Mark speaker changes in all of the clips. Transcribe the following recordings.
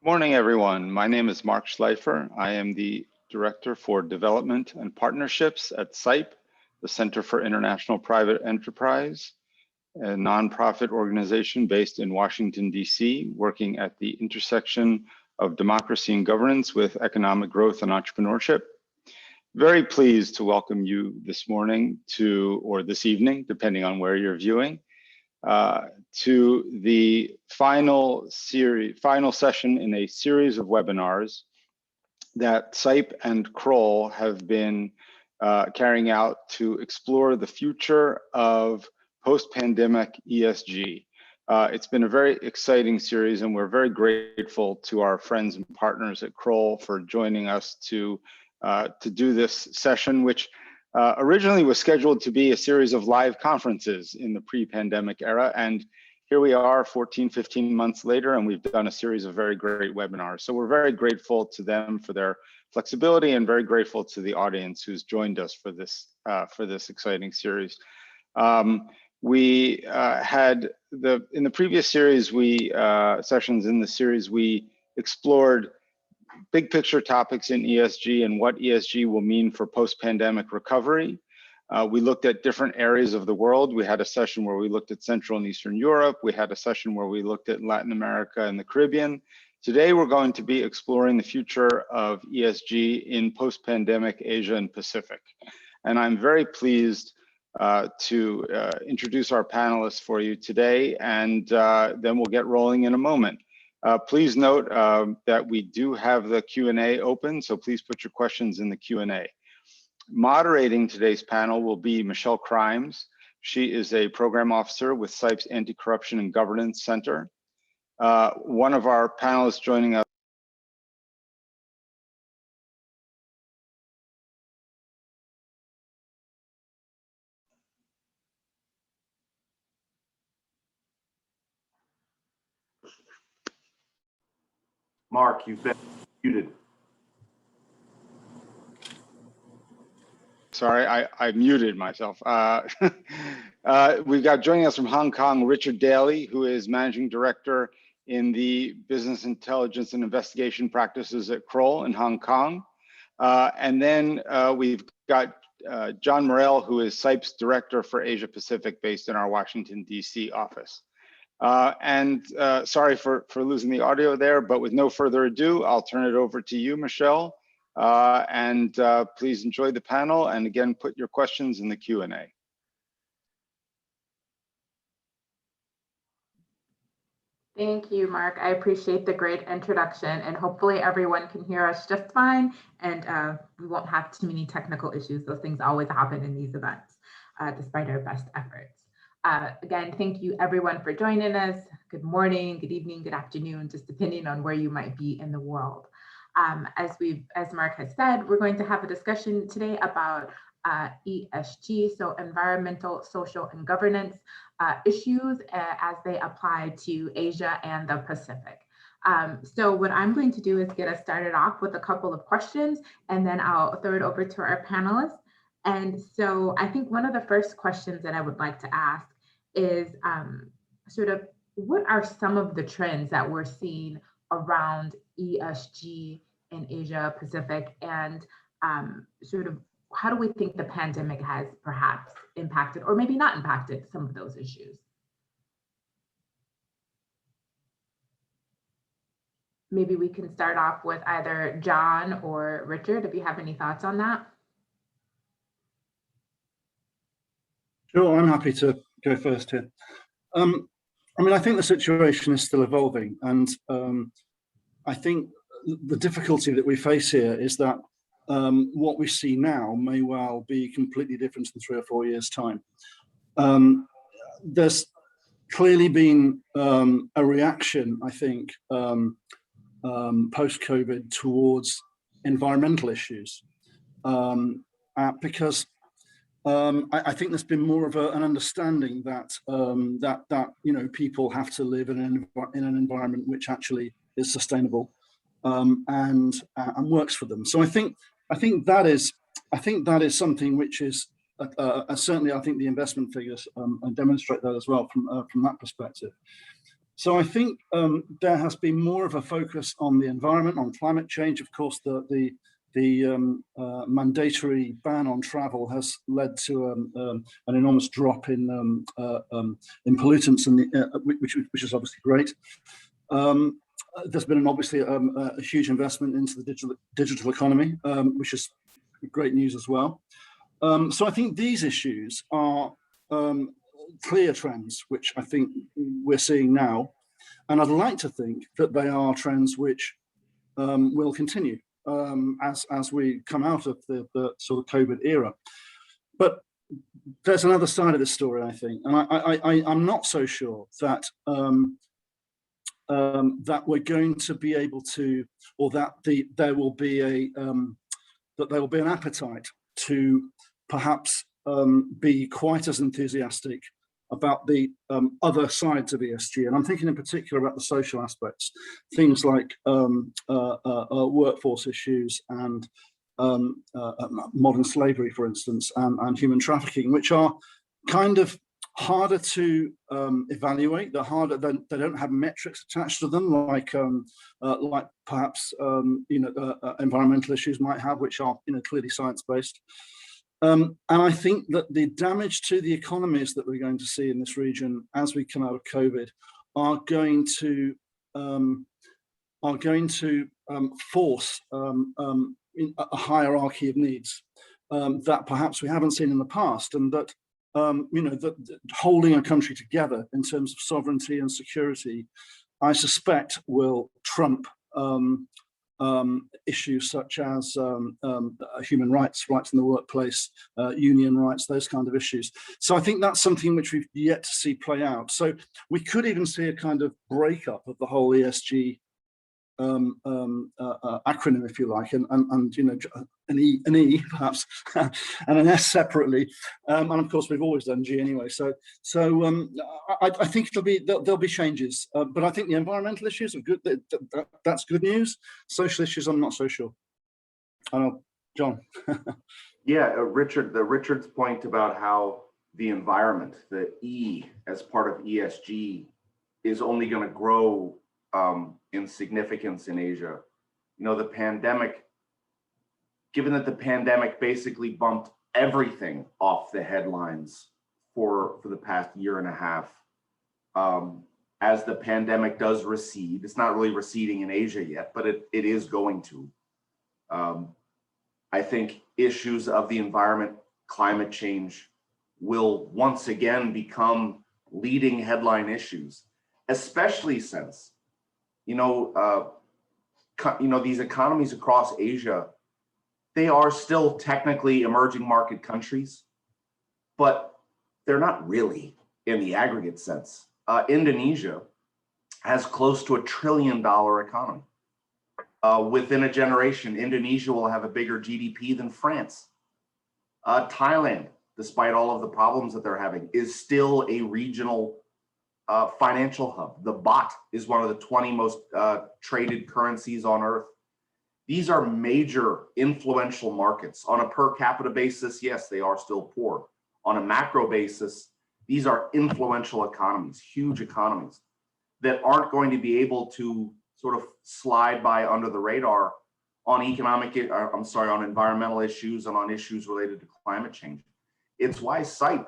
Speaker 1: Morning, everyone. My name is Marc Schleifer. I am the Director for Development and Partnerships at CIPE, the Center for International Private Enterprise, a nonprofit organization based in Washington, D.C., working at the intersection of democracy and governance with economic growth and entrepreneurship. Very pleased to welcome you this morning or this evening, depending on where you're viewing, to the final session in a series of webinars that CIPE and Kroll have been carrying out to explore the future of post-pandemic ESG. It's been a very exciting series, and we're very grateful to our friends and partners at Kroll for joining us to do this session, which originally was scheduled to be a series of live conferences in the pre-pandemic era. And here we are 14, 15 months later, and we've done a series of very great webinars. So we're very grateful to them for their flexibility and very grateful to the audience who's joined us for this exciting series. We had in the previous series, sessions in the series, we explored big picture topics in ESG and what ESG will mean for post-pandemic recovery. We looked at different areas of the world. We had a session where we looked at Central and Eastern Europe. We had a session where we looked at Latin America and the Caribbean. Today, we're going to be exploring the future of ESG in post-pandemic Asia and Pacific. And I'm very pleased to introduce our panelists for you today, and then we'll get rolling in a moment. Please note that we do have the Q&A open, so please put your questions in the Q&A. Moderating today's panel will be Michele Crymes. She is a program officer with CIPE's Anti-Corruption and Governance Center. One of our panelists joining us.
Speaker 2: Marc, you've been muted.
Speaker 1: Sorry, I muted myself. We've got joining us from Hong Kong, Richard Dailly, who is Managing Director in the Business Intelligence and Investigation Practices at Kroll in Hong Kong. And then we've got John Morrell, who is CIPE's Director for Asia Pacific, based in our Washington, D.C. office. Sorry for losing the audio there, but with no further ado, I'll turn it over to you, Michele. Please enjoy the panel, and again, put your questions in the Q&A.
Speaker 3: Thank you, Marc. I appreciate the great introduction, and hopefully everyone can hear us just fine, and we won't have too many technical issues. Those things always happen in these events, despite our best efforts. Again, thank you everyone for joining us. Good morning, good evening, good afternoon, just depending on where you might be in the world. As Marc has said, we're going to have a discussion today about ESG, so environmental, social, and governance issues as they apply to Asia and the Pacific. So what I'm going to do is get us started off with a couple of questions, and then I'll throw it over to our panelists. And so I think one of the first questions that I would like to ask is sort of what are some of the trends that we're seeing around ESG in Asia Pacific, and sort of how do we think the pandemic has perhaps impacted or maybe not impacted some of those issues? Maybe we can start off with either John or Richard, if you have any thoughts on that.
Speaker 4: Sure, I'm happy to go first here. I mean, I think the situation is still evolving, and I think the difficulty that we face here is that what we see now may well be completely different in 3 or 4 years' time. There's clearly been a reaction, I think, post-COVID towards environmental issues, because I think there's been more of an understanding that people have to live in an environment which actually is sustainable and works for them. So I think that is something which is certainly, I think the investment figures demonstrate that as well from that perspective. So I think there has been more of a focus on the environment, on climate change. Of course, the mandatory ban on travel has led to an enormous drop in pollutants, which is obviously great. There's been obviously a huge investment into the digital economy, which is great news as well. So I think these issues are clear trends, which I think we're seeing now. And I'd like to think that they are trends which will continue as we come out of the sort of COVID era. But there's another side of this story, I think, and I'm not so sure that that we're going to be able to, or that there will be an appetite to perhaps be quite as enthusiastic about the other sides of ESG. And I'm thinking in particular about the social aspects, things like workforce issues and modern slavery, for instance, and human trafficking, which are kind of harder to evaluate. They're harder. They don't have metrics attached to them, like perhaps environmental issues might have, which are clearly science-based. And I think that the damage to the economies that we're going to see in this region as we come out of COVID are going to force a hierarchy of needs that perhaps we haven't seen in the past, and that that holding a country together in terms of sovereignty and security, I suspect, will trump issues such as human rights in the workplace, union rights, those kind of issues. So I think that's something which we've yet to see play out. So we could even see a kind of breakup of the whole ESG acronym, if you like, and an E perhaps, and an S separately, and of course we've always done G anyway. So I think there'll be changes, but I think the environmental issues are good. That's good news. Social issues, I'm not so sure. I know, John.
Speaker 2: Yeah, Richard's point about how the environment, the E as part of ESG, is only going to grow in significance in Asia. The pandemic, given that the pandemic basically bumped everything off the headlines for the past year and a half, as the pandemic does recede, it's not really receding in Asia yet, but it is going to. I think issues of the environment, climate change, will once again become leading headline issues, especially since these economies across Asia, they are still technically emerging market countries, but they're not really in the aggregate sense. Indonesia has close to $1 trillion economy. Within a generation, Indonesia will have a bigger GDP than France. Thailand, despite all of the problems that they're having, is still a regional financial hub. The baht is one of the 20 most traded currencies on earth. These are major influential markets. On a per capita basis, yes, they are still poor. On a macro basis, these are influential economies, huge economies that aren't going to be able to sort of slide by under the radar on on environmental issues and on issues related to climate change. It's why CIPE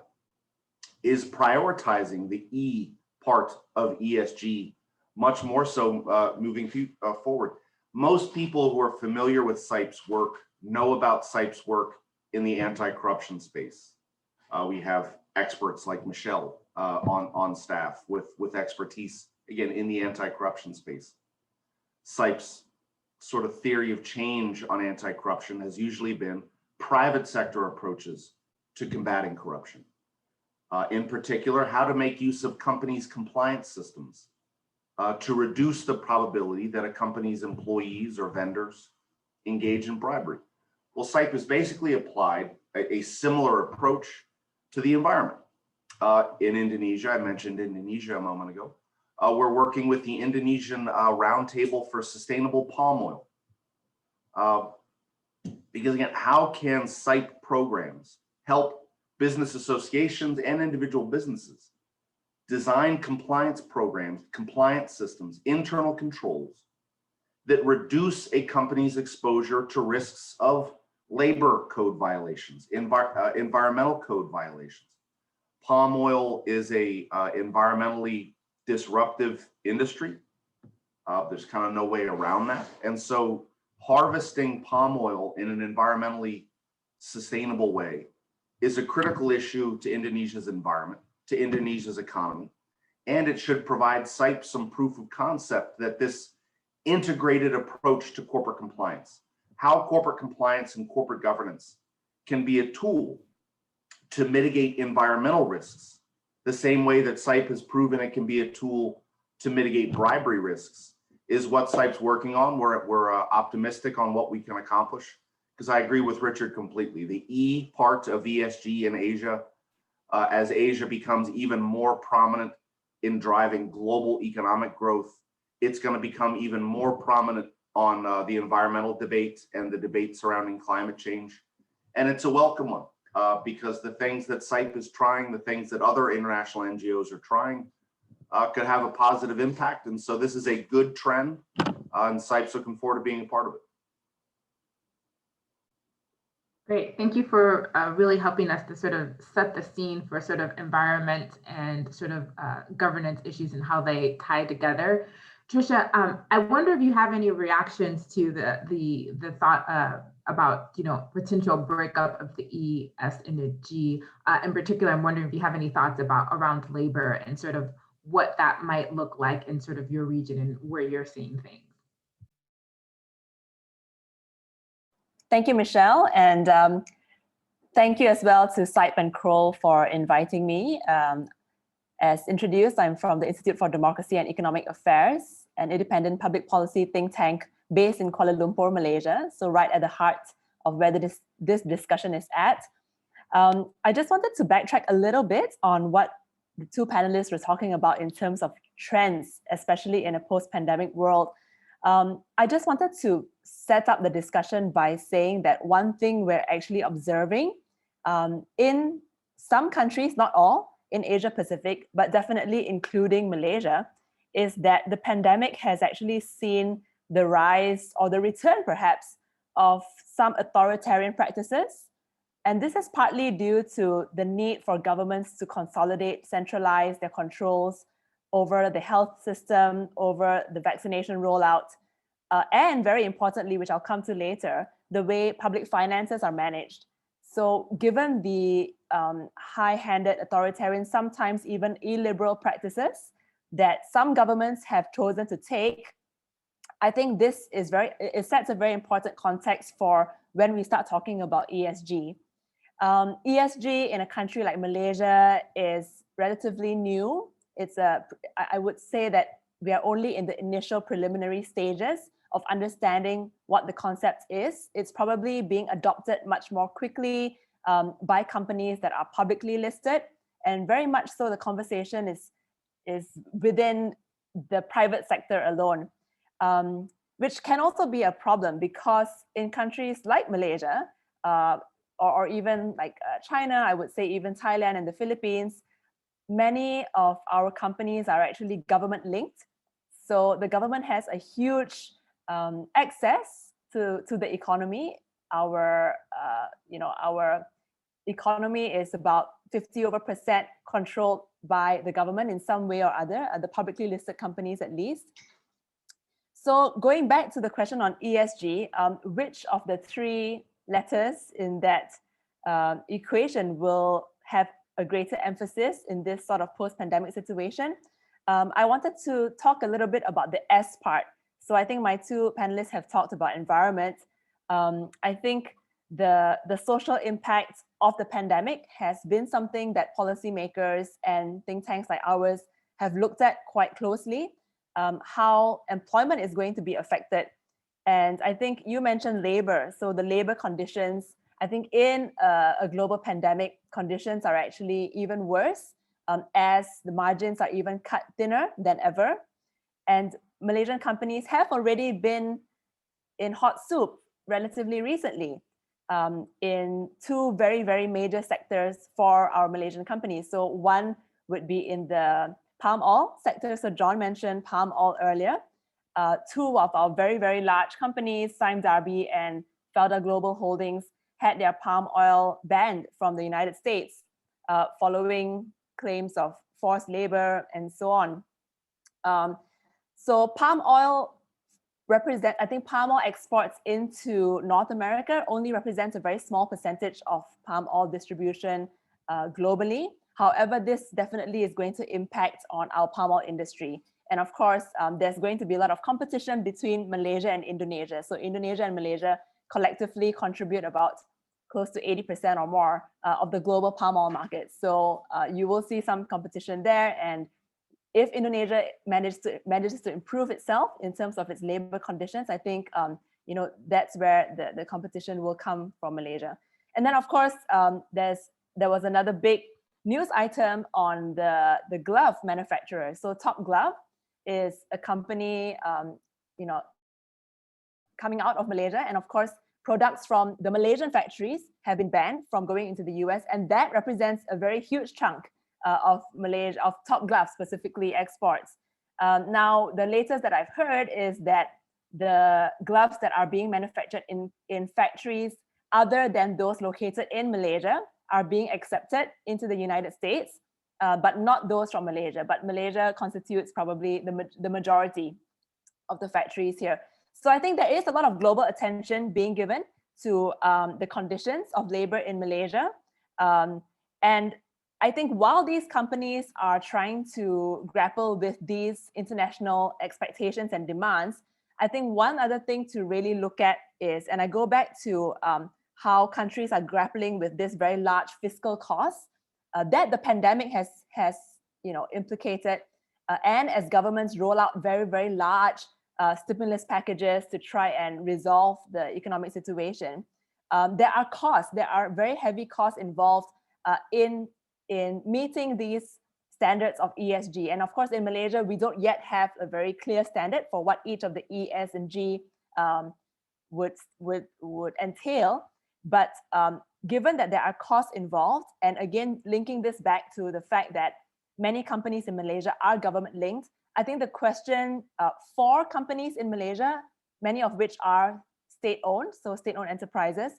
Speaker 2: is prioritizing the E part of ESG much more so moving forward. Most people who are familiar with CIPE's work know about CIPE's work in the anti-corruption space. We have experts like Michele on staff with expertise, again, in the anti-corruption space. CIPE's sort of theory of change on anti-corruption has usually been private sector approaches to combating corruption. In particular, how to make use of companies' compliance systems to reduce the probability that a company's employees or vendors engage in bribery. Well, CIPE has basically applied a similar approach to the environment. In Indonesia, I mentioned Indonesia a moment ago, we're working with the Indonesian Roundtable for Sustainable Palm Oil. Because again, how can CIPE programs help business associations and individual businesses design compliance programs, compliance systems, internal controls that reduce a company's exposure to risks of labor code violations, environmental code violations. Palm oil is a environmentally disruptive industry. There's kind of no way around that. And so harvesting palm oil in an environmentally sustainable way is a critical issue to Indonesia's environment, to Indonesia's economy. And it should provide CIPE some proof of concept that this integrated approach to corporate compliance, how corporate compliance and corporate governance can be a tool to mitigate environmental risks, the same way that CIPE has proven it can be a tool to mitigate bribery risks, is what CIPE's working on. We're optimistic on what we can accomplish, because I agree with Richard completely. The E part of ESG in Asia, as Asia becomes even more prominent in driving global economic growth, it's going to become even more prominent on the environmental debate and the debate surrounding climate change. And it's a welcome one, because the things that CIPE is trying, the things that other international NGOs are trying, could have a positive impact. And so this is a good trend, and CIPE's looking forward to being a part of it.
Speaker 3: Great, thank you for really helping us to sort of set the scene for sort of environment and sort of governance issues and how they tie together. Tricia, I wonder if you have any reactions to the thought about, you know, potential breakup of the E, S, and the G. In particular, I'm wondering if you have any thoughts around labor and sort of what that might look like in sort of your region and where you're seeing things.
Speaker 5: Thank you, Michelle, and thank you as well to CIPE and Kroll for inviting me. As introduced, I'm from the Institute for Democracy and Economic Affairs, an independent public policy think tank based in Kuala Lumpur, Malaysia, so right at the heart of where this discussion is at. I just wanted to backtrack a little bit on what the two panelists were talking about in terms of trends, especially in a post-pandemic world. I just wanted to set up the discussion by saying that one thing we're actually observing in some countries, not all, in Asia Pacific, but definitely including Malaysia, is that the pandemic has actually seen the rise or the return perhaps of some authoritarian practices. And this is partly due to the need for governments to consolidate, centralize their controls over the health system, over the vaccination rollout, and very importantly, which I'll come to later, the way public finances are managed. So given the high-handed authoritarian, sometimes even illiberal practices that some governments have chosen to take, I think this is it sets a very important context for when we start talking about ESG. ESG in a country like Malaysia is relatively new. I would say that we are only in the initial preliminary stages of understanding what the concept is. It's probably being adopted much more quickly by companies that are publicly listed, and very much so the conversation is within the private sector alone, which can also be a problem because in countries like Malaysia, or even like China, I would say even Thailand and the Philippines, many of our companies are actually government linked. So the government has a huge access to the economy. Our economy is about 50% controlled by the government in some way or other, the publicly listed companies at least. So going back to the question on ESG, which of the three letters in that equation will have a greater emphasis in this sort of post-pandemic situation? I wanted to talk a little bit about the S part. So I think my two panelists have talked about environment. I think the social impact of the pandemic has been something that policymakers and think tanks like ours have looked at quite closely, how employment is going to be affected. And I think you mentioned labor. So the labor conditions, I think in a global pandemic, conditions are actually even worse as the margins are even cut thinner than ever. And Malaysian companies have already been in hot soup relatively recently in two very, very major sectors for our Malaysian companies. So one would be in the palm oil sector. So John mentioned palm oil earlier. Two of our very, very large companies, Sime Darby and Felder Global Holdings, had their palm oil banned from the United States following claims of forced labor and so on. So palm oil I think palm oil exports into North America only represents a very small percentage of palm oil distribution globally. However, this definitely is going to impact on our palm oil industry. And of course, there's going to be a lot of competition between Malaysia and Indonesia. So Indonesia and Malaysia collectively contribute about close to 80% or more of the global palm oil market. So you will see some competition there. And if Indonesia manages to improve itself in terms of its labor conditions, I think that's where the competition will come from Malaysia. And then of course, there was another big news item on the glove manufacturer. So Top Glove is a company coming out of Malaysia, and of course, products from the Malaysian factories have been banned from going into the US, and that represents a very huge chunk of Top Glove specifically exports. Now, the latest that I've heard is that the gloves that are being manufactured in factories other than those located in Malaysia are being accepted into the United States, but not those from Malaysia. But Malaysia constitutes probably the majority of the factories here. So I think there is a lot of global attention being given to the conditions of labor in Malaysia. And I think while these companies are trying to grapple with these international expectations and demands, I think one other thing to really look at is, and I go back to how countries are grappling with this very large fiscal cost that the pandemic has implicated, and as governments roll out very, very large stimulus packages to try and resolve the economic situation, there are very heavy costs involved in meeting these standards of ESG. And of course, in Malaysia, we don't yet have a very clear standard for what each of the E, S, and G would entail. But given that there are costs involved, and again, linking this back to the fact that many companies in Malaysia are government linked, I think the question for companies in Malaysia, many of which are state-owned, so state-owned enterprises,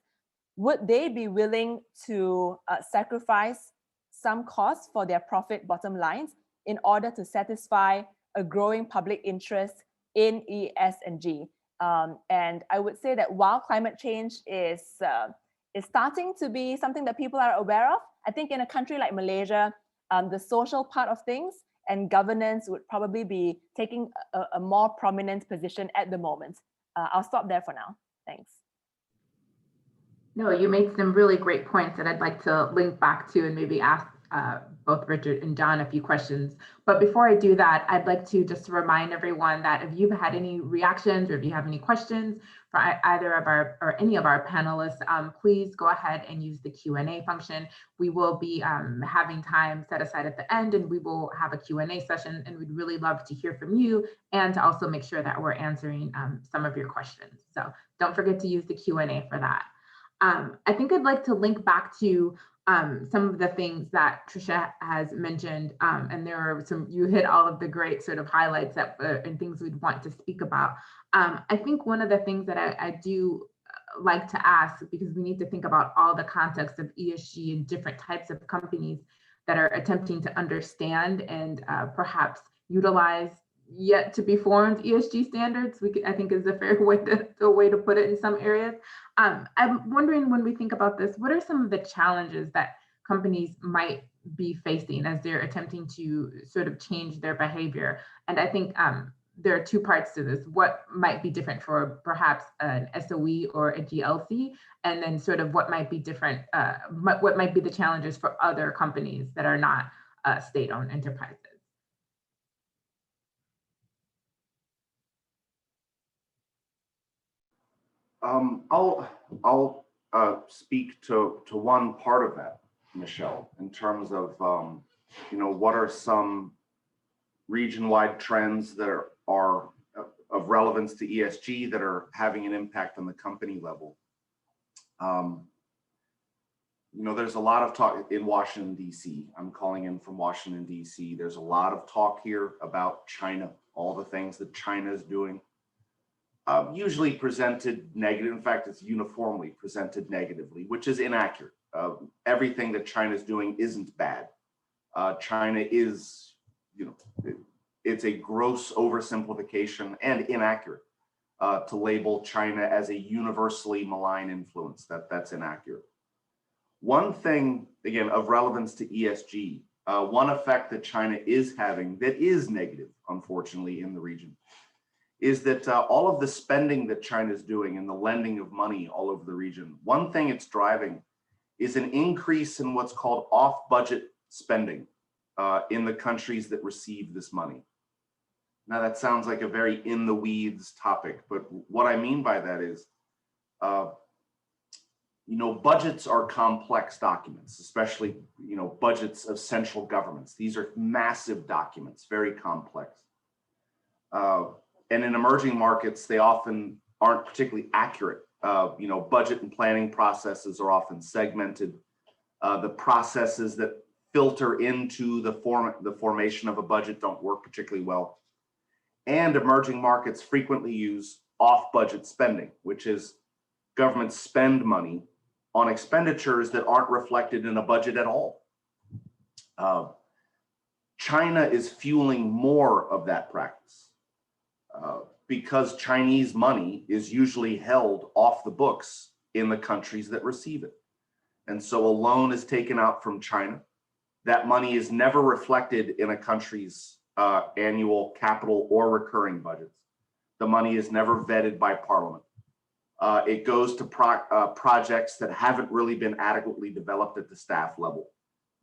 Speaker 5: would they be willing to sacrifice some costs for their profit bottom lines in order to satisfy a growing public interest in E, S, and G? And I would say that while climate change is starting to be something that people are aware of, I think in a country like Malaysia, the social part of things and governance would probably be taking a more prominent position at the moment. I'll stop there for now. Thanks.
Speaker 3: No, you made some really great points that I'd like to link back to and maybe ask both Richard and John a few questions. But before I do that, I'd like to just remind everyone that if you've had any reactions or if you have any questions for either of our or any of our panelists, please go ahead and use the Q&A function. We will be having time set aside at the end, and we will have a Q&A session, and we'd really love to hear from you and to also make sure that we're answering some of your questions. So don't forget to use the Q&A for that. I think I'd like to link back to some of the things that Tricia has mentioned, and there are you hit all of the great sort of highlights that and things we'd want to speak about. I think one of the things that I do like to ask, because we need to think about all the context of ESG and different types of companies that are attempting to understand and perhaps utilize yet to be formed ESG standards, I think is a fair way to put it in some areas. I'm wondering, when we think about this, what are some of the challenges that companies might be facing as they're attempting to sort of change their behavior? And I think there are two parts to this. What might be different for perhaps an SOE or a GLC, and then sort of what might be different, what might be the challenges for other companies that are not state-owned enterprises?
Speaker 2: I'll speak to one part of that, Michele, in terms of what are some region-wide trends that are of relevance to ESG that are having an impact on the company level. You know, there's a lot of talk in Washington, D.C. I'm calling in from Washington, D.C. There's a lot of talk here about China, all the things that China is doing. Usually presented negative. In fact, it's uniformly presented negatively, which is inaccurate. Everything that China is doing isn't bad. China is, you know, it's a gross oversimplification and inaccurate to label China as a universally malign influence. That's inaccurate. One thing, again, of relevance to ESG, one effect that China is having that is negative, unfortunately, in the region, is that all of the spending that China is doing and the lending of money all over the region, one thing it's driving is an increase in what's called off-budget spending in the countries that receive this money. Now, that sounds like a very in-the-weeds topic, but what I mean by that is, you know, budgets are complex documents, especially, you know, budgets of central governments. These are massive documents, very complex. And in emerging markets, they often aren't particularly accurate. You know, budget and planning processes are often segmented. The processes that filter into the formation of a budget don't work particularly well. And emerging markets frequently use off-budget spending, which is governments spend money on expenditures that aren't reflected in a budget at all. China is fueling more of that practice because Chinese money is usually held off the books in the countries that receive it. And so a loan is taken out from China. That money is never reflected in a country's annual capital or recurring budgets. The money is never vetted by parliament. It goes to projects that haven't really been adequately developed at the staff level.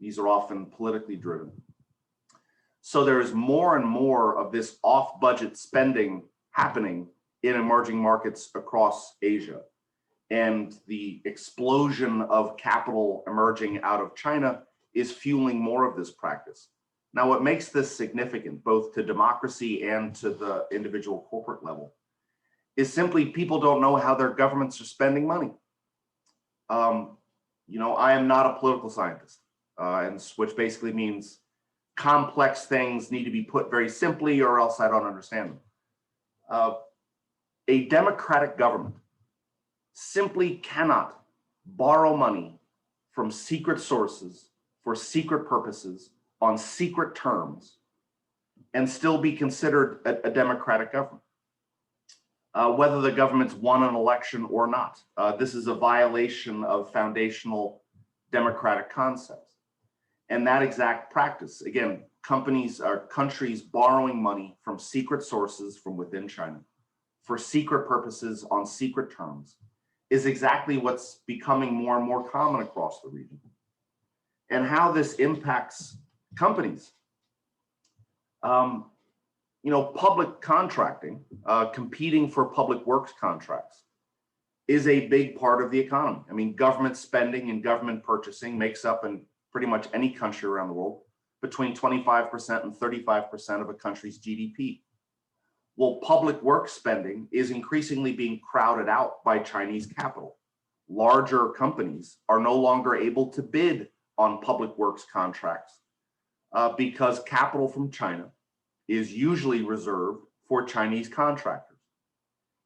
Speaker 2: These are often politically driven. So there is more and more of this off-budget spending happening in emerging markets across Asia. And the explosion of capital emerging out of China is fueling more of this practice. Now, what makes this significant, both to democracy and to the individual corporate level, is simply people don't know how their governments are spending money. You know, I am not a political scientist, which basically means complex things need to be put very simply or else I don't understand them. A democratic government simply cannot borrow money from secret sources for secret purposes on secret terms and still be considered a democratic government. Whether the government's won an election or not. This is a violation of foundational democratic concepts. And that exact practice, again, countries borrowing money from secret sources from within China for secret purposes on secret terms is exactly what's becoming more and more common across the region. And how this impacts companies. You know, public contracting, competing for public works contracts is a big part of the economy. I mean, government spending and government purchasing makes up in pretty much any country around the world between 25% and 35% of a country's GDP. Well, public works spending is increasingly being crowded out by Chinese capital. Larger companies are no longer able to bid on public works contracts because capital from China is usually reserved for Chinese contractors,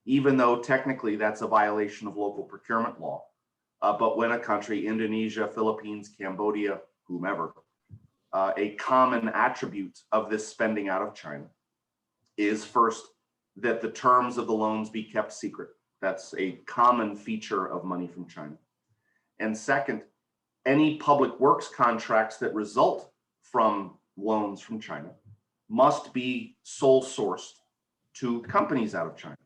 Speaker 2: even though technically that's a violation of local procurement law. But when a country, Indonesia, Philippines, Cambodia, whomever, a common attribute of this spending out of China is first, that the terms of the loans be kept secret. That's a common feature of money from China. And second, any public works contracts that result from loans from China must be sole sourced to companies out of China.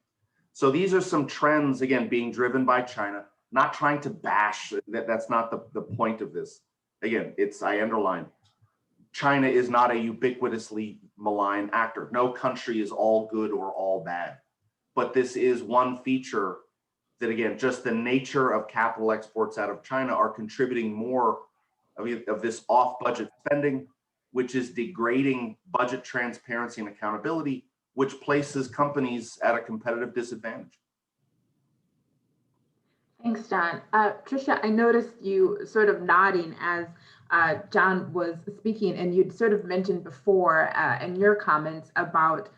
Speaker 2: So these are some trends, again, being driven by China, not trying to bash, that's not the point of this. Again, I underline, China is not a ubiquitously malign actor. No country is all good or all bad. But this is one feature that, again, just the nature of capital exports out of China are contributing more of this off-budget spending, which is degrading budget transparency and accountability, which places companies at a competitive disadvantage.
Speaker 3: Thanks, John. Tricia, I noticed you sort of nodding as John was speaking, and you'd sort of mentioned before in your comments about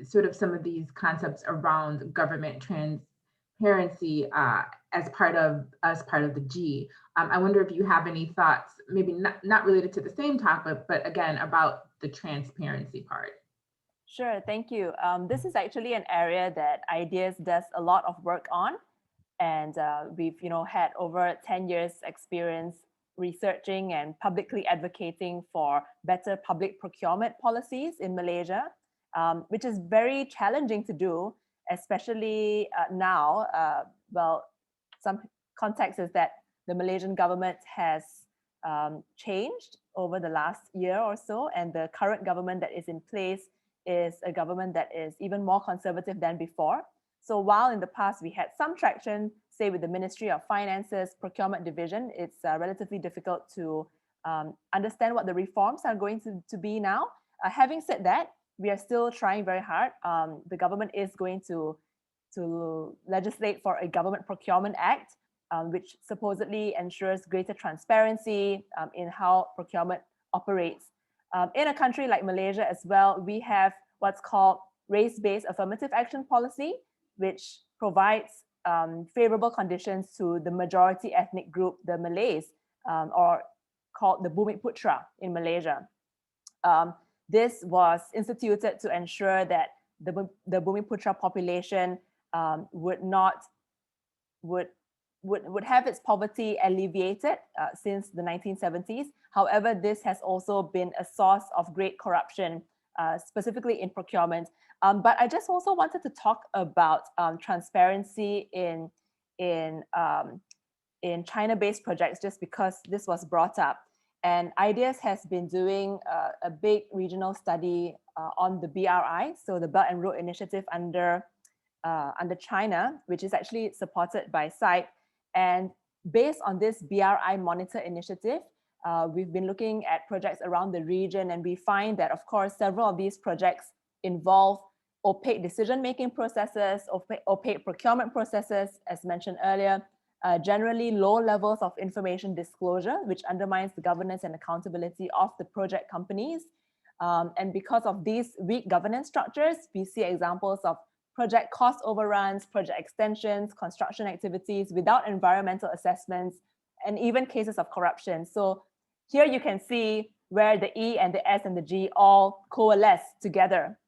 Speaker 3: sort of some of these concepts around government transparency as part of the G. I wonder if you have any thoughts, maybe not related to the same topic, but again about the transparency part.
Speaker 5: Sure, thank you. This is actually an area that Ideas does a lot of work on, and we've had over 10 years experience researching and publicly advocating for better public procurement policies in Malaysia, which is very challenging to do, especially now. Well, some context is that the Malaysian government has changed over the last year or so, and the current government that is in place is a government that is even more conservative than before. So while in the past we had some traction, say with the Ministry of Finance's procurement division, it's relatively difficult to understand what the reforms are going to be now. Having said that, we are still trying very hard. The government is going to legislate for a Government Procurement Act, which supposedly ensures greater transparency in how procurement operates. In a country like Malaysia as well, we have what's called race-based affirmative action policy, which provides favorable conditions to the majority ethnic group, the Malays, or called the Bumiputra in Malaysia. This was instituted to ensure that the Bumiputra population would have its poverty alleviated since the 1970s. However, this has also been a source of great corruption, specifically in procurement. But I just also wanted to talk about transparency in China-based projects, just because this was brought up. And Ideas has been doing a big regional study on the BRI, so the Belt and Road Initiative under China, which is actually supported by CIPE. And based on this BRI Monitor initiative, we've been looking at projects around the region, and we find that, of course, several of these projects involve opaque decision-making processes, opaque procurement processes, as mentioned earlier, generally low levels of information disclosure, which undermines the governance and accountability of the project companies. And because of these weak governance structures, we see examples of project cost overruns, project extensions, construction activities without environmental assessments, and even cases of corruption. So here you can see where the E and the S and the G all coalesce together.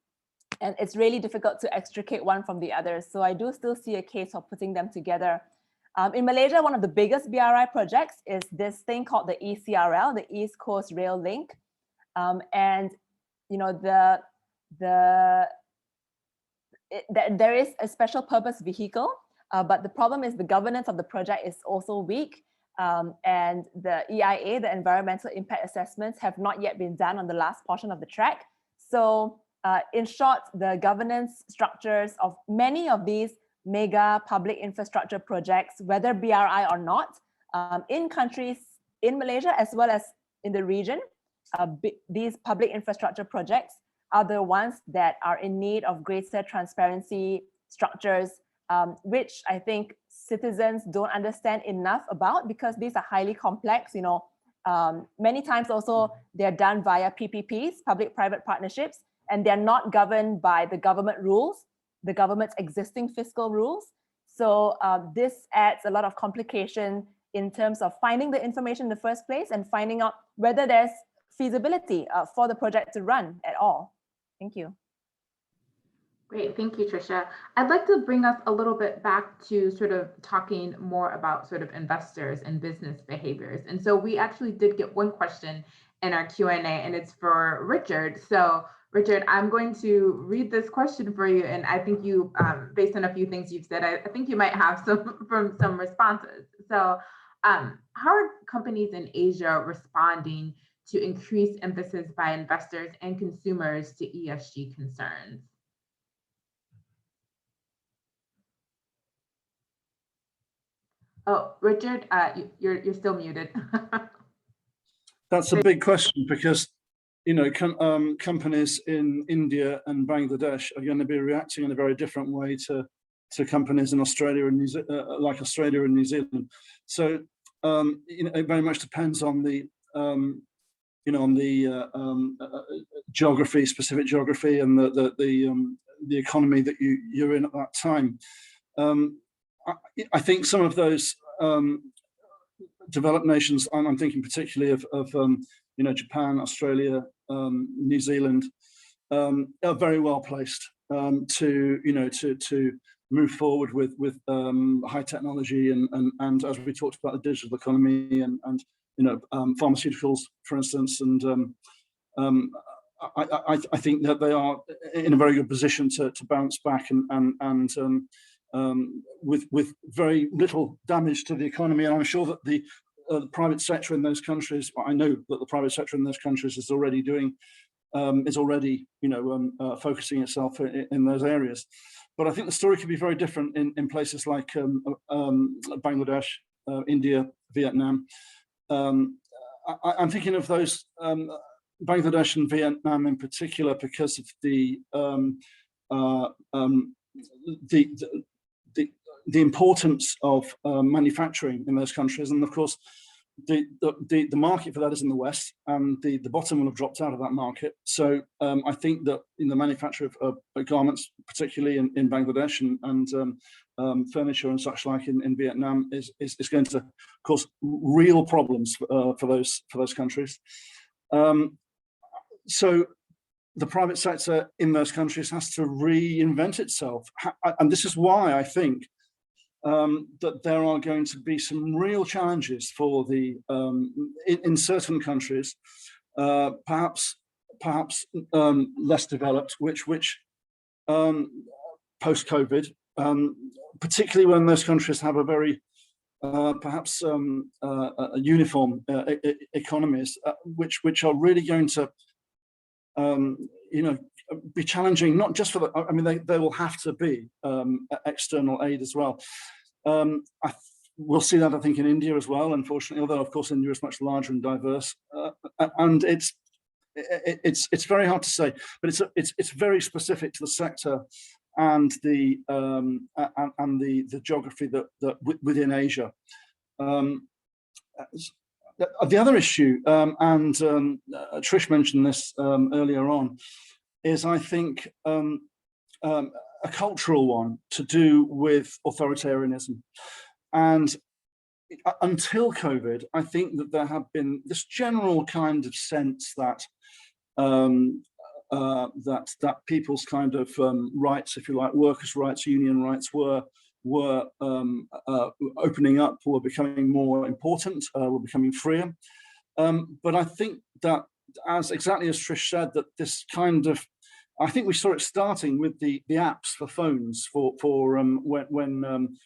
Speaker 5: And it's really difficult to extricate one from the other. So I do still see a case for putting them together. In Malaysia, one of the biggest BRI projects is this thing called the ECRL, the East Coast Rail Link. And there is a special purpose vehicle, but the problem is the governance of the project is also weak. And the EIA, the environmental impact assessments, have not yet been done on the last portion of the track. So in short, the governance structures of many of these mega public infrastructure projects, whether BRI or not, in countries in Malaysia as well as in the region, these public infrastructure projects are the ones that are in need of greater transparency structures, which I think citizens don't understand enough about, because these are highly complex. Many times also they're done via PPPs, public-private partnerships, and they're not governed by the government rules, the government's existing fiscal rules. So this adds a lot of complication in terms of finding the information in the first place and finding out whether there's feasibility for the project to run at all. Thank you.
Speaker 3: Great, thank you, Tricia. I'd like to bring us a little bit back to sort of talking more about sort of investors and business behaviors. And so we actually did get one question in our Q&A, and it's for Richard. So Richard, I'm going to read this question for you, and I think you, based on a few things you've said, I think you might have some responses. So how are companies in Asia responding to increased emphasis by investors and consumers to ESG concerns? Oh, Richard, you're still muted.
Speaker 4: That's a big question, because companies in India and Bangladesh are going to be reacting in a very different way to companies in Australia and like Australia and New Zealand. So it very much depends on the geography, specific geography, and the economy that you're in at that time. I think some of those developed nations, and I'm thinking particularly of Japan, Australia, New Zealand, are very well placed to move forward with high technology and as we talked about, the digital economy and pharmaceuticals, for instance, and I think that they are in a very good position to bounce back and with very little damage to the economy. And I'm sure that the private sector in those countries, I know that the private sector in those countries is already focusing itself in those areas. But I think the story could be very different in places like Bangladesh, India, Vietnam. I'm thinking of those, Bangladesh and Vietnam in particular, because of the importance of manufacturing in those countries, and of course the market for that is in the West, and the bottom will have dropped out of that market. So I think that in the manufacture of garments, particularly in Bangladesh, and furniture and such like in Vietnam, is going to cause real problems for those countries. So the private sector in those countries has to reinvent itself, and this is why I think that there are going to be some real challenges for the in certain countries, perhaps less developed, which post-COVID, particularly when those countries have a very perhaps uniform economies, which are really going to be challenging, not just for I mean, they will have to be external aid as well. We'll see that, I think, in India as well, unfortunately, although of course India is much larger and diverse, and it's very hard to say, but it's very specific to the sector and the geography that within Asia. The other issue, and Trish mentioned this earlier on, is I think a cultural one to do with authoritarianism. And until COVID, I think that there have been this general kind of sense that that people's kind of rights, if you like, workers' rights, union rights, were opening up, were becoming more important, were becoming freer. But I think that, exactly as Trish said, that this kind of, I think we saw it starting with the apps for phones for when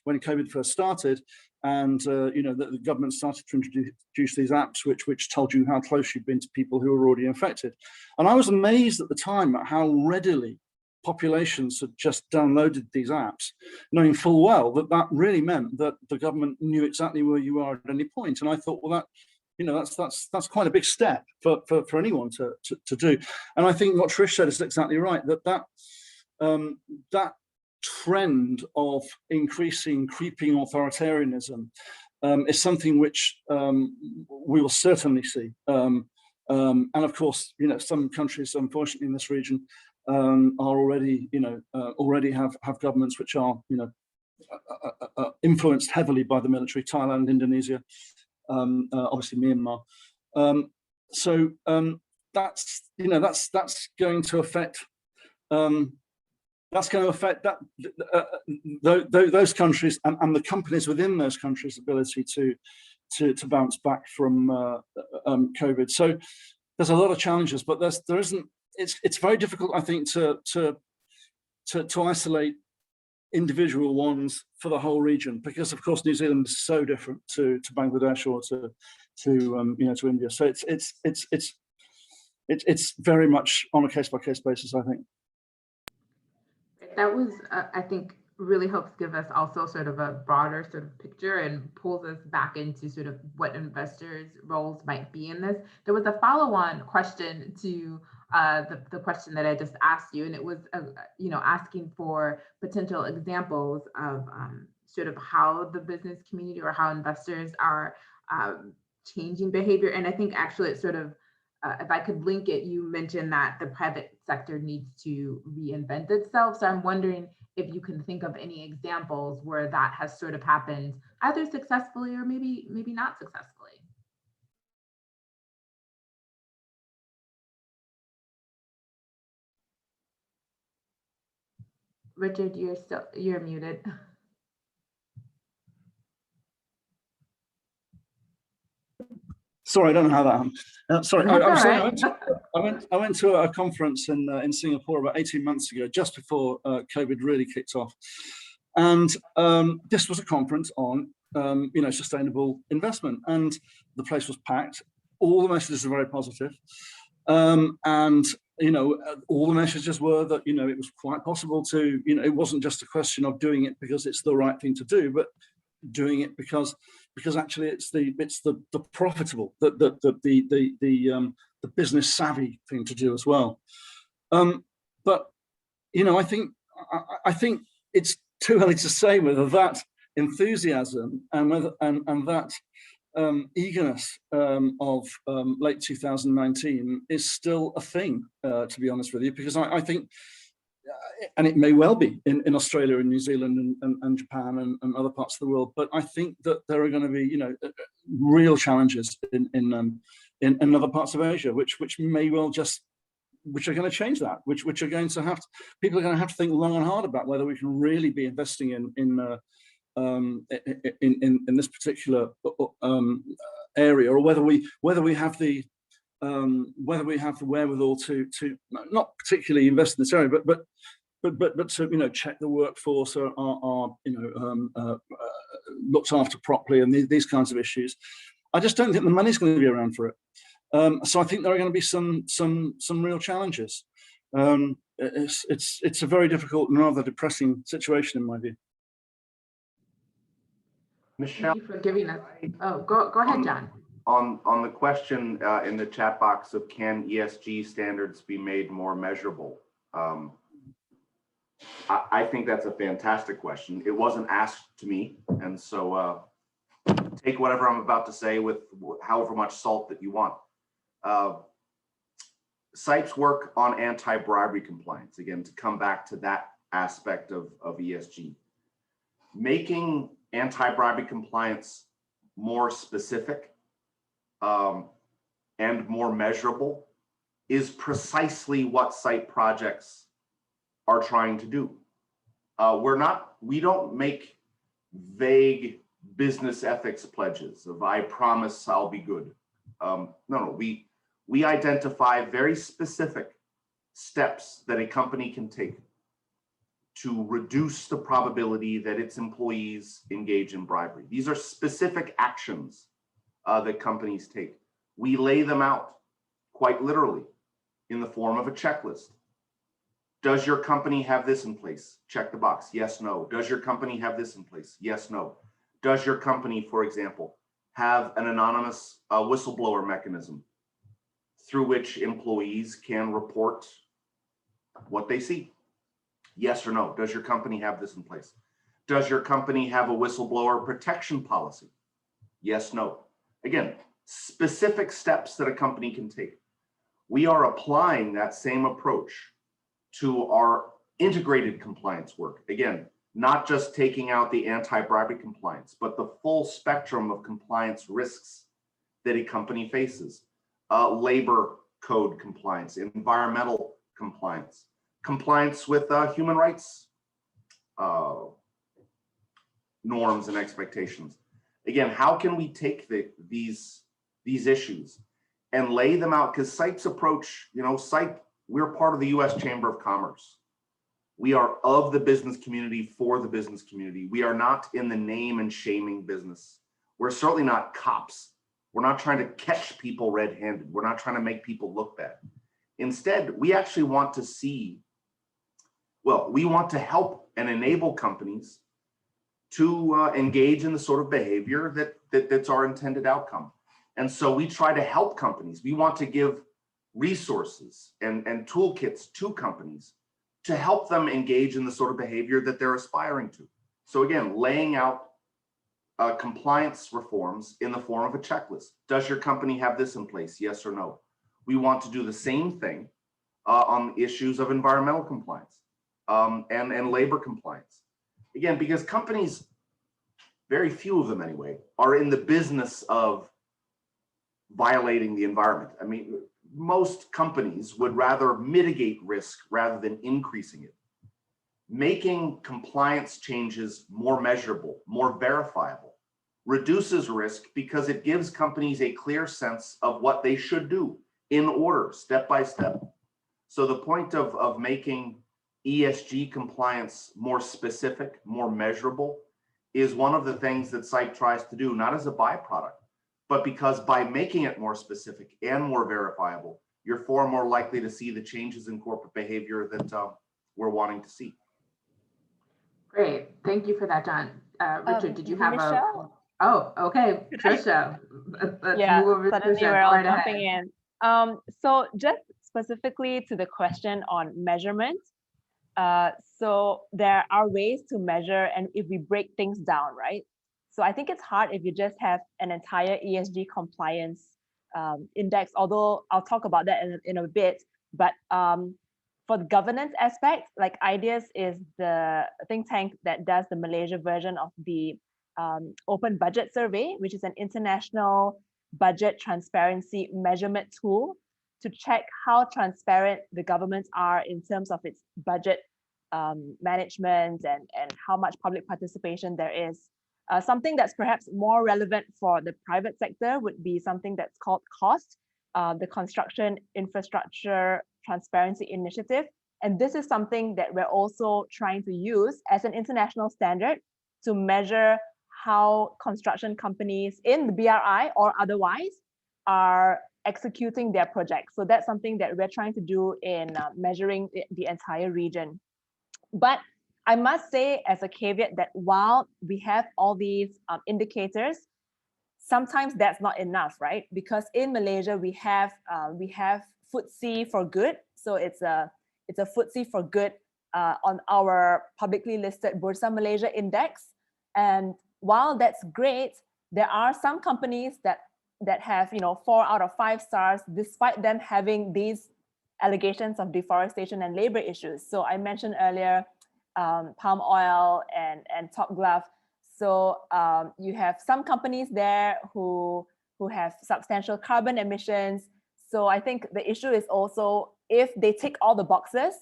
Speaker 4: COVID first started, and the government started to introduce these apps which told you how close you'd been to people who were already infected. And I was amazed at the time at how readily populations had just downloaded these apps, knowing full well that that really meant that the government knew exactly where you are at any point. And I thought, well, that, that's quite a big step for anyone to do. And I think what Trish said is exactly right, that trend of increasing, creeping authoritarianism is something which we will certainly see. And of course, some countries, unfortunately, in this region are already, already have governments which are, influenced heavily by the military. Thailand, Indonesia, obviously Myanmar. So that's going to affect. That's going to affect those countries and the companies within those countries' ability to bounce back from COVID. So there's a lot of challenges, but there isn't. It's very difficult, I think, to isolate individual ones for the whole region, because of course New Zealand is so different to Bangladesh or to India. So it's very much on a case-by-case basis, I think.
Speaker 3: That was, I think, really helps give us also sort of a broader sort of picture and pulls us back into sort of what investors' roles might be in this. There was a follow-on question to the question that I just asked you, and it was, asking for potential examples of sort of how the business community or how investors are changing behavior. And I think actually it's sort of, if I could link it, you mentioned that the private sector needs to reinvent itself. So I'm wondering if you can think of any examples where that has sort of happened, either successfully or maybe not successfully. Richard, you're muted.
Speaker 4: Sorry, I don't know how that happened. Sorry,
Speaker 3: That's
Speaker 4: I went to a conference in Singapore about 18 months ago, just before COVID really kicked off, and this was a conference on sustainable investment, and the place was packed. All the messages are very positive, and all the messages were that it was quite possible to it wasn't just a question of doing it because it's the right thing to do, but doing it because actually it's the profitable, the business savvy thing to do as well. But I think it's too early to say whether that enthusiasm and that eagerness of late 2019 is still a thing, to be honest with you, because I think, and it may well be in Australia and New Zealand and Japan and other parts of the world, but I think that there are going to be real challenges in other parts of Asia, which may well which are going to change that, which are going to people are going to have to think long and hard about whether we can really be investing in this particular area, or whether we have the wherewithal to not particularly invest in this area, but to check the workforce are looked after properly, and these kinds of issues. I just don't think the money's going to be around for it. So I think there are going to be some real challenges. It's a very difficult and rather depressing situation in my view.
Speaker 2: Michele,
Speaker 3: thank you for giving us. Oh, go ahead, John.
Speaker 2: On the question in the chat box of can ESG standards be made more measurable? I think that's a fantastic question. It wasn't asked to me, and so take whatever I'm about to say with however much salt that you want. CIPE's work on anti-bribery compliance, again, to come back to that aspect of ESG, making anti-bribery compliance more specific and more measurable is precisely what CIPE projects are trying to do. We don't make vague business ethics pledges of I promise I'll be good. No, we identify very specific steps that a company can take to reduce the probability that its employees engage in bribery. These are specific actions that companies take. We lay them out quite literally in the form of a checklist. Does your company have this in place? Check the box, yes, no. Does your company have this in place? Yes, no. Does your company, for example, have an anonymous whistleblower mechanism through which employees can report what they see? Yes or no. Does your company have this in place? Does your company have a whistleblower protection policy? Yes, no. Again, specific steps that a company can take. We are applying that same approach to our integrated compliance work. Again, not just taking out the anti-bribery compliance, but the full spectrum of compliance risks that a company faces. Labor code compliance, environmental compliance, compliance with human rights norms and expectations. Again, how can we take these issues and lay them out? Because CIPE's approach, CIPE, we're part of the U.S. Chamber of Commerce. We are of the business community for the business community. We are not in the name and shaming business. We're certainly not cops. We're not trying to catch people red-handed. We're not trying to make people look bad. Instead, we actually want to we want to help and enable companies to engage in the sort of behavior that's our intended outcome. And so we try to help companies. We want to give resources and toolkits to companies to help them engage in the sort of behavior that they're aspiring to. So again, laying out compliance reforms in the form of a checklist. Does your company have this in place? Yes or no? We want to do the same thing on issues of environmental compliance and labor compliance. Again, because companies, very few of them anyway, are in the business of violating the environment. I mean, most companies would rather mitigate risk rather than increasing it. Making compliance changes more measurable, more verifiable, reduces risk because it gives companies a clear sense of what they should do in order, step by step. So the point of making ESG compliance more specific, more measurable, is one of the things that CIPE tries to do, not as a byproduct, but because by making it more specific and more verifiable, you're far more likely to see the changes in corporate behavior that we're wanting to see.
Speaker 3: Great, thank you for that, John. Richard, did you have
Speaker 5: Michele?
Speaker 3: Oh, okay, Tricia. Let's
Speaker 5: Yeah,
Speaker 3: move over to
Speaker 5: suddenly
Speaker 3: Tricia.
Speaker 5: we're
Speaker 3: Go
Speaker 5: all
Speaker 3: right
Speaker 5: jumping
Speaker 3: ahead.
Speaker 5: in. So just specifically to the question on measurement, so there are ways to measure, and if we break things down, right? So I think it's hard if you just have an entire ESG compliance index, although I'll talk about that in a bit. But for the governance aspect, like IDEAS is the think tank that does the Malaysia version of the Open Budget Survey, which is an international budget transparency measurement tool to check how transparent the governments are in terms of its budget management and how much public participation there is. Something that's perhaps more relevant for the private sector would be something that's called COST, the Construction Infrastructure Transparency Initiative. And this is something that we're also trying to use as an international standard to measure how construction companies in the BRI or otherwise are executing their projects. So that's something that we're trying to do in measuring the entire region. But I must say as a caveat that while we have all these indicators, sometimes that's not enough, right? Because in Malaysia we have FTSE for Good, so it's a FTSE for Good on our publicly listed Bursa Malaysia index. And while that's great, there are some companies that have 4 out of 5 stars, despite them having these allegations of deforestation and labor issues. So I mentioned earlier palm oil and Top Glove. So you have some companies there who have substantial carbon emissions. So I think the issue is also, if they tick all the boxes,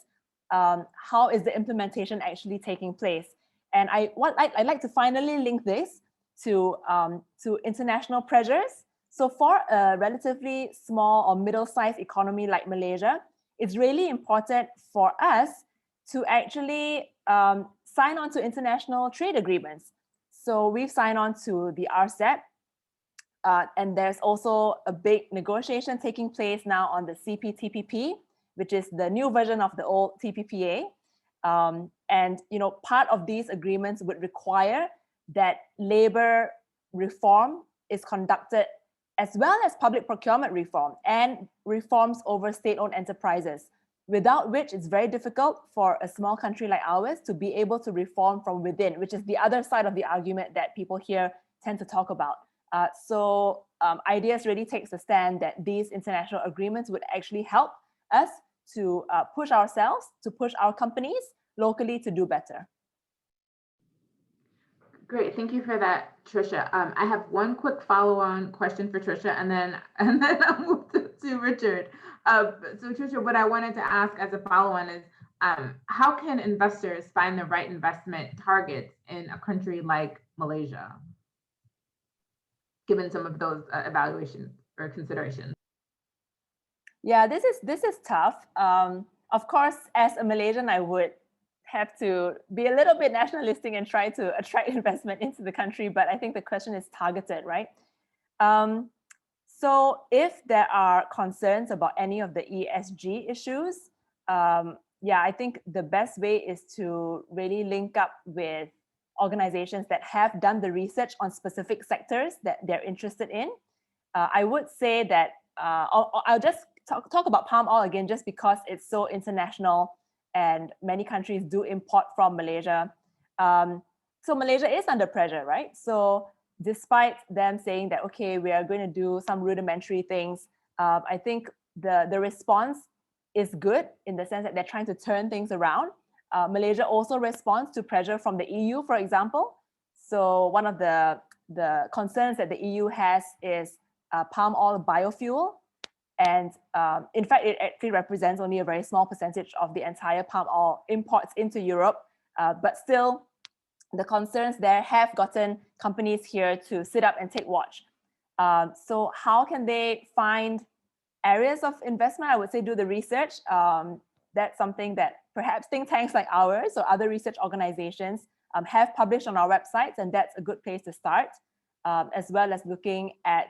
Speaker 5: how is the implementation actually taking place? And I'd like to finally link this to international pressures. So for a relatively small or middle-sized economy like Malaysia, it's really important for us to actually sign on to international trade agreements. So we've signed on to the RCEP, and there's also a big negotiation taking place now on the CPTPP, which is the new version of the old TPPA. And part of these agreements would require that labor reform is conducted, as well as public procurement reform and reforms over state-owned enterprises, without which it's very difficult for a small country like ours to be able to reform from within, which is the other side of the argument that people here tend to talk about. So IDEAS really takes a stand that these international agreements would actually help us to push ourselves, to push our companies locally to do better.
Speaker 3: Great, thank you for that, Tricia. I have one quick follow-on question for Tricia, and then I'll move to Richard. So Tricia, what I wanted to ask as a follow-on is, how can investors find the right investment targets in a country like Malaysia, given some of those evaluations or considerations?
Speaker 5: Yeah, this is tough. Of course, as a Malaysian, I would have to be a little bit nationalistic and try to attract investment into the country, but I think the question is targeted, right? So if there are concerns about any of the ESG issues, yeah, I think the best way is to really link up with organizations that have done the research on specific sectors that they're interested in. I would say that I'll just talk about palm oil again, just because it's so international and many countries do import from Malaysia. So Malaysia is under pressure, right? So despite them saying that, okay, we are going to do some rudimentary things, I think the response is good in the sense that they're trying to turn things around. Malaysia also responds to pressure from the EU, for example. So one of the concerns that the EU has is palm oil biofuel. And in fact, it actually represents only a very small percentage of the entire palm oil imports into Europe. But still, the concerns there have gotten companies here to sit up and take watch. So how can they find areas of investment? I would say do the research. That's something that perhaps think tanks like ours or other research organizations have published on our websites, and that's a good place to start, as well as looking at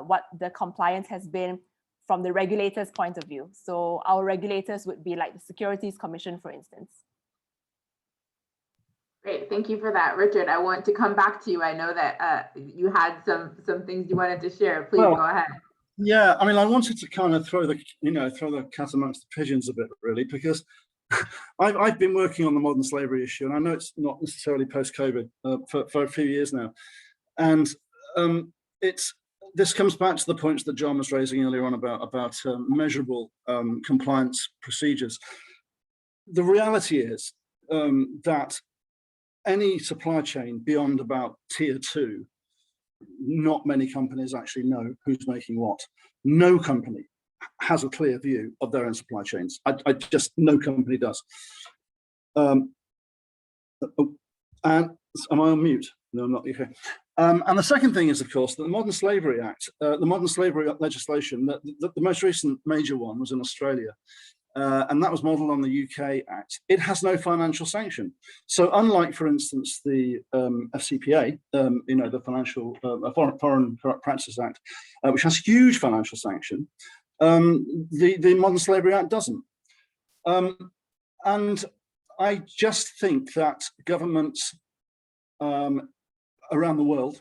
Speaker 5: what the compliance has been from the regulator's point of view. So our regulators would be like the Securities Commission, for instance.
Speaker 3: Great, thank you for that. Richard, I want to come back to you. I know that you had some things you wanted to share. Please go ahead.
Speaker 4: Yeah, I mean, I wanted to kind of throw the cat amongst the pigeons a bit, really, because I've been working on the modern slavery issue, and I know it's not necessarily post-COVID for a few years now. And this comes back to the points that John was raising earlier on about measurable compliance procedures. The reality is that any supply chain beyond about tier 2, not many companies actually know who's making what. No company has a clear view of their own supply chains. No company does. And am I on mute? No, I'm not. Okay. And the second thing is, of course, that the Modern Slavery Act, the modern slavery legislation, the most recent major one was in Australia. And that was modeled on the UK Act. It has no financial sanction. So unlike, for instance, the FCPA, the Financial Foreign Corrupt Practices Act, which has huge financial sanction, the Modern Slavery Act doesn't. And I just think that governments around the world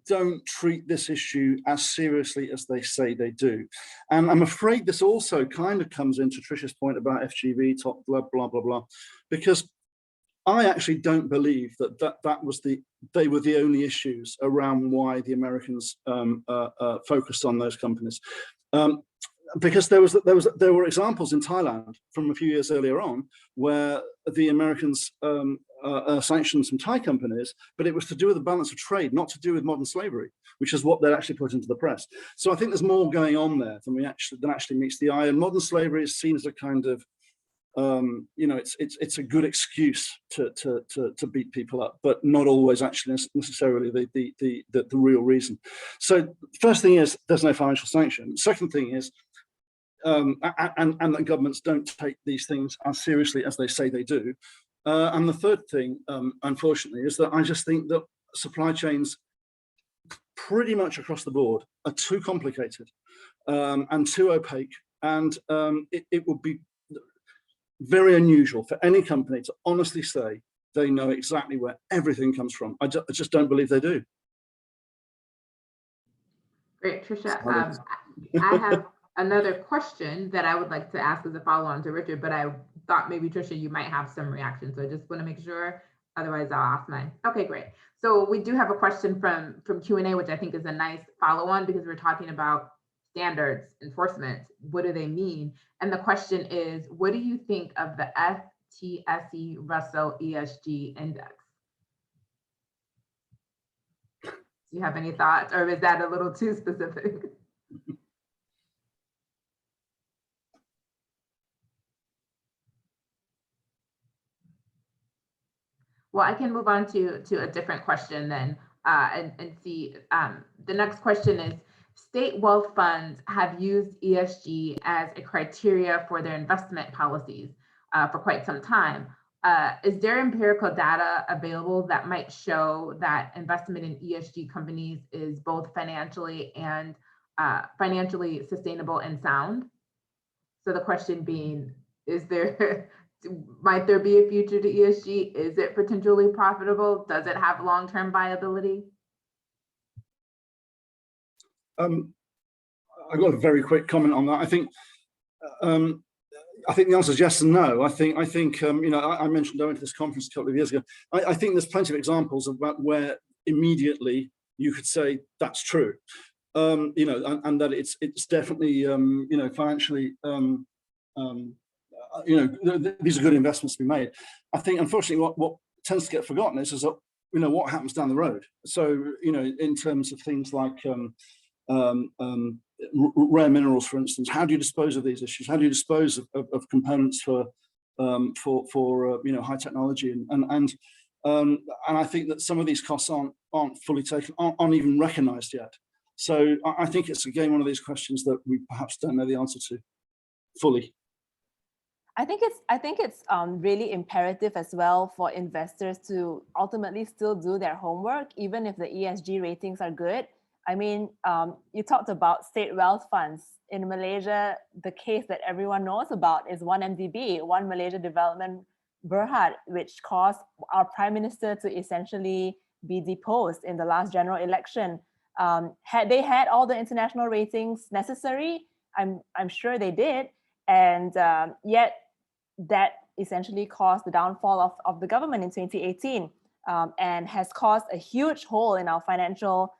Speaker 4: don't treat this issue as seriously as they say they do. And I'm afraid this also kind of comes into Tricia's point about FGV, top blah, blah, blah, blah, because I actually don't believe they were the only issues around why the Americans focused on those companies. Because there were examples in Thailand from a few years earlier on where the Americans sanctioned some Thai companies, but it was to do with the balance of trade, not to do with modern slavery, which is what they actually put into the press. So I think there's more going on there than actually meets the eye. And modern slavery is seen as a kind of it's a good excuse to beat people up, but not always actually necessarily the real reason. So first thing is there's no financial sanction. Second thing is and that governments don't take these things as seriously as they say they do. And the third thing, unfortunately, is that I just think that supply chains pretty much across the board are too complicated and too opaque, and it would be very unusual for any company to honestly say they know exactly where everything comes from. I just don't believe they do.
Speaker 3: Great, Tricia. I have another question that I would like to ask as a follow-on to Richard, but I thought maybe, Tricia, you might have some reaction. So I just want to make sure, otherwise I'll ask mine. Okay, great. So we do have a question from Q&A, which I think is a nice follow-on because we're talking about standards, enforcement. What do they mean? And the question is, what do you think of the FTSE Russell ESG Index? Do you have any thoughts, or is that a little too specific? Well, I can move on to a different question then and see. The next question is, state wealth funds have used ESG as a criteria for their investment policies for quite some time. Is there empirical data available that might show that investment in ESG companies is both financially and financially sustainable and sound? So the question being, might there be a future to ESG? Is it potentially profitable? Does it have long-term viability?
Speaker 4: I've got a very quick comment on that. I think the answer is yes and no. I think you know, I mentioned going to this conference a couple of years ago. I think there's plenty of examples about where immediately you could say that's true, you know, and that it's definitely you know, financially you know, these are good investments to be made. I think unfortunately what tends to get forgotten is that, you know, what happens down the road. So, you know, in terms of things like rare minerals, for instance, how do you dispose of these issues? How do you dispose of components for you know, high technology, and I think that some of these costs aren't fully taken, aren't even recognised yet. So I think it's again one of these questions that we perhaps don't know the answer to fully.
Speaker 5: I think it's really imperative as well for investors to ultimately still do their homework, even if the ESG ratings are good. I mean, you talked about state wealth funds. In Malaysia, the case that everyone knows about is 1MDB, One Malaysia Development Berhad, which caused our prime minister to essentially be deposed in the last general election. Had they had all the international ratings necessary, I'm sure they did, and yet that essentially caused the downfall of the government in 2018, and has caused a huge hole in our financial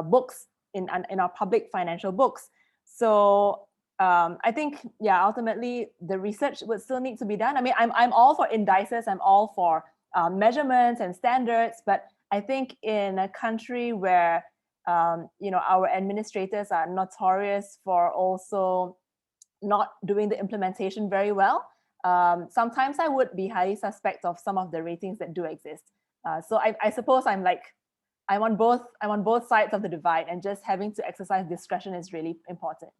Speaker 5: books, in our public financial books. So I think, yeah, ultimately the research would still need to be done. I mean, I'm all for indices, I'm all for measurements and standards, but I think in a country where you know, our administrators are notorious for also not doing the implementation very well, sometimes I would be highly suspect of some of the ratings that do exist. So I suppose I'm on both sides of the divide, and just having to exercise discretion is really important.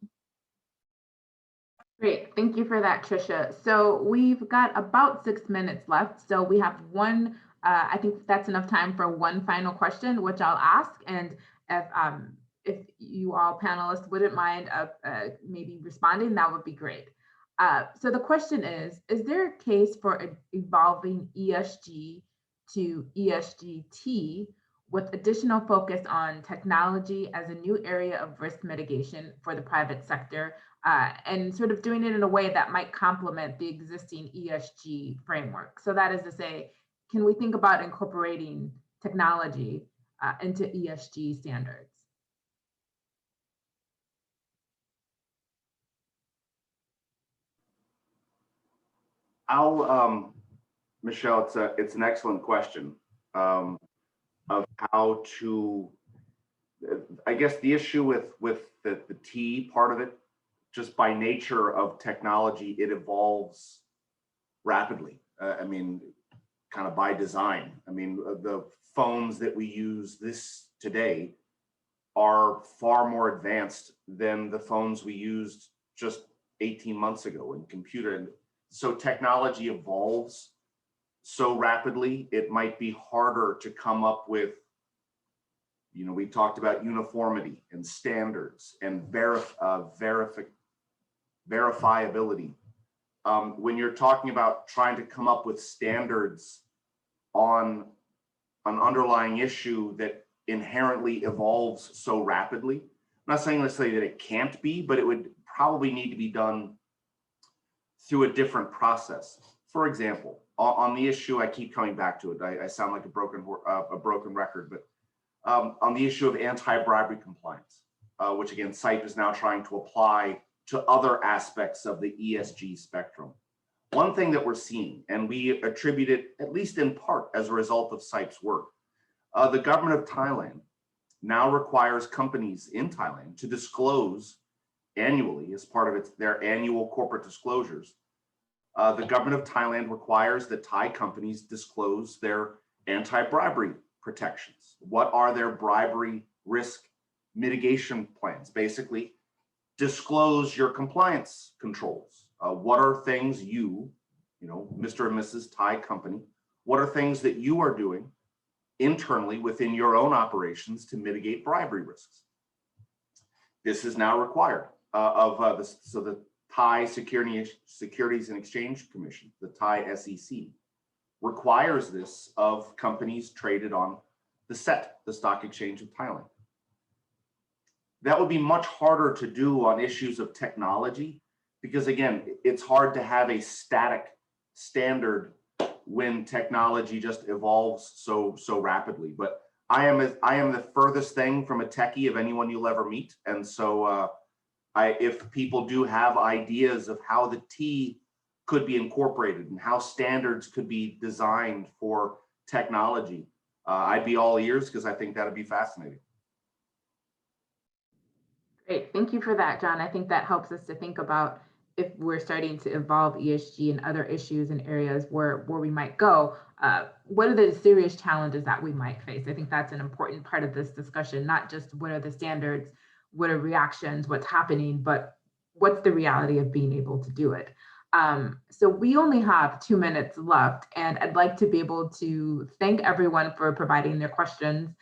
Speaker 3: Great, thank you for that, Tricia. So we've got about 6 minutes left. So we have one, I think that's enough time for one final question, which I'll ask. And if you all panelists wouldn't mind maybe responding, that would be great. So the question is there a case for evolving ESG to ESGT with additional focus on technology as a new area of risk mitigation for the private sector, and sort of doing it in a way that might complement the existing ESG framework? So that is to say, can we think about incorporating technology into ESG standards?
Speaker 2: Michele, it's an excellent question of how to, I guess the issue with the T part of it, just by nature of technology, it evolves rapidly. I mean, kind of by design. I mean, the phones that we use today are far more advanced than the phones we used just 18 months ago in computer. So technology evolves so rapidly, it might be harder to come up with, you know, we talked about uniformity and standards and verifiability. When you're talking about trying to come up with standards on an underlying issue that inherently evolves so rapidly, I'm not saying necessarily that it can't be, but it would probably need to be done through a different process. For example, on the issue, I keep coming back to it. I sound like a broken record, but on the issue of anti-bribery compliance, which again, CIPE is now trying to apply to other aspects of the ESG spectrum. One thing that we're seeing, and we attribute it at least in part as a result of CIPE's work, the government of Thailand now requires companies in Thailand to disclose annually as part of their annual corporate disclosures. The government of Thailand requires that Thai companies disclose their anti-bribery protections. What are their bribery risk mitigation plans? Basically, disclose your compliance controls. What are things you know, Mr. and Mrs. Thai company, what are things that you are doing internally within your own operations to mitigate bribery risks? This is now required so the Thai Securities and Exchange Commission, the Thai SEC, requires this of companies traded on the SET, the Stock Exchange of Thailand. That would be much harder to do on issues of technology, because again, it's hard to have a static standard when technology just evolves so rapidly. But I am the furthest thing from a techie of anyone you'll ever meet, and so if people do have ideas of how the T could be incorporated and how standards could be designed for technology, I'd be all ears, because I think that'd be fascinating.
Speaker 3: Great, thank you for that, John. I think that helps us to think about if we're starting to evolve ESG and other issues and areas where we might go, what are the serious challenges that we might face? I think that's an important part of this discussion, not just what are the standards, what are reactions, what's happening, but what's the reality of being able to do it. So we only have 2 minutes left, and I'd like to be able to thank everyone for providing their questions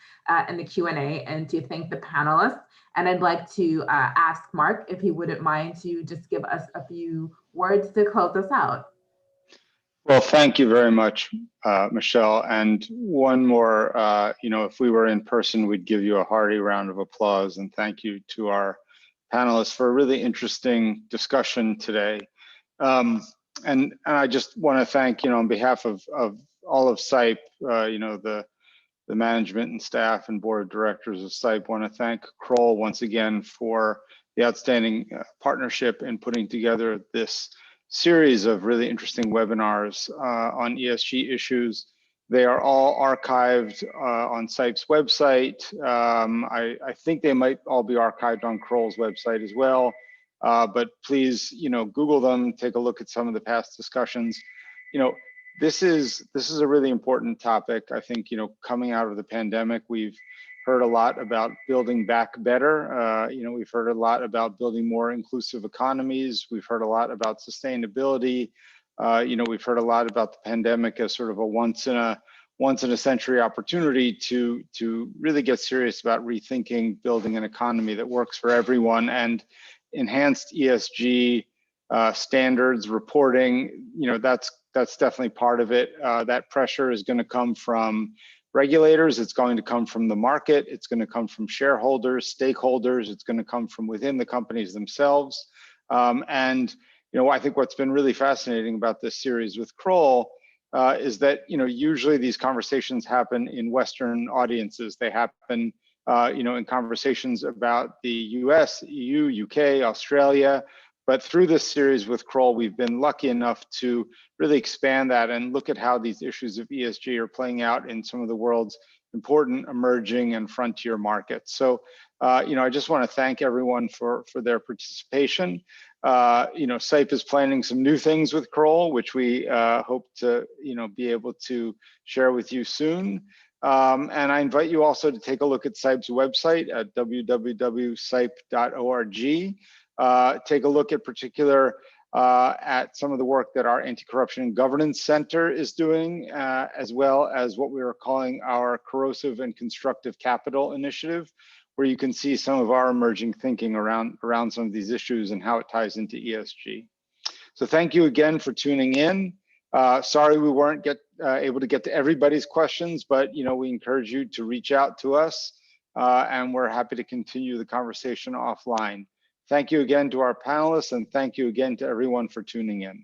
Speaker 3: in the Q&A, and to thank the panelists. And I'd like to ask Marc if he wouldn't mind to just give us a few words to close us out.
Speaker 1: Well, thank you very much, Michele. And one more, if we were in person, we'd give you a hearty round of applause. And thank you to our panelists for a really interesting discussion today. And I just want to thank, on behalf of all of CIPE, the management and staff and board of directors of CIPE, want to thank Kroll once again for the outstanding partnership in putting together this series of really interesting webinars on ESG issues. They are all archived on CIPE's website. I think they might all be archived on Kroll's website as well. But please, Google them, take a look at some of the past discussions. This is a really important topic. I think, coming out of the pandemic, we've heard a lot about building back better. We've heard a lot about building more inclusive economies. We've heard a lot about sustainability. We've heard a lot about the pandemic as sort of a once in a century opportunity to really get serious about rethinking building an economy that works for everyone, and enhanced ESG standards, reporting, that's definitely part of it. That pressure is going to come from regulators. It's going to come from the market. It's going to come from shareholders, stakeholders. It's going to come from within the companies themselves. And I think what's been really fascinating about this series with Kroll is that usually these conversations happen in Western audiences. They happen in conversations about the US, EU, UK, Australia. But through this series with Kroll, we've been lucky enough to really expand that and look at how these issues of ESG are playing out in some of the world's important emerging and frontier markets. So, I just want to thank everyone for their participation. CIPE is planning some new things with Kroll, which we hope to, be able to share with you soon. And I invite you also to take a look at CIPE's website at www.cipe.org. Take a look at at some of the work that our Anti-Corruption and Governance Center is doing, as well as what we are calling our Corrosive and Constructive Capital Initiative, where you can see some of our emerging thinking around some of these issues and how it ties into ESG. So thank you again for tuning in. Sorry we weren't able to get to everybody's questions, but we encourage you to reach out to us, and we're happy to continue the conversation offline. Thank you again to our panelists, and thank you again to everyone for tuning in.